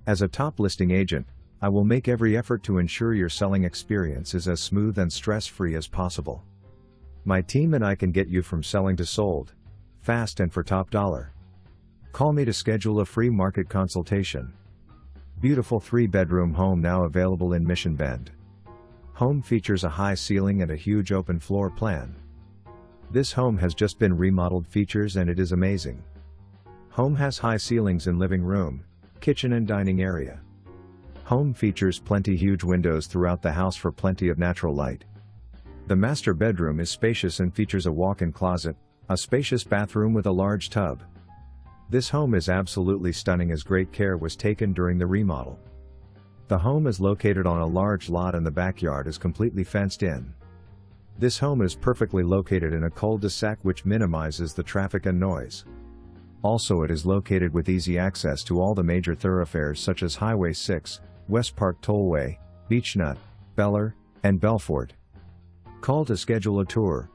As a top listing agent, I will make every effort to ensure your selling experience is as smooth and stress-free as possible. My team and I can get you from selling to sold, fast and for top dollar. Call me to schedule a free market consultation. Beautiful 3-bedroom home now available in Mission Bend. Home features a high ceiling and a huge open floor plan. This home has just been remodeled features and it is amazing. Home has high ceilings in living room, kitchen and dining area. Home features plenty huge windows throughout the house for plenty of natural light. The master bedroom is spacious and features a walk-in closet, a spacious bathroom with a large tub. This home is absolutely stunning as great care was taken during the remodel. The home is located on a large lot and the backyard is completely fenced in. This home is perfectly located in a cul-de-sac which minimizes the traffic and noise. Also, it is located with easy access to all the major thoroughfares such as Highway 6, Westpark Tollway, Beechnut, Bellar and Bellfort. Call to schedule a tour.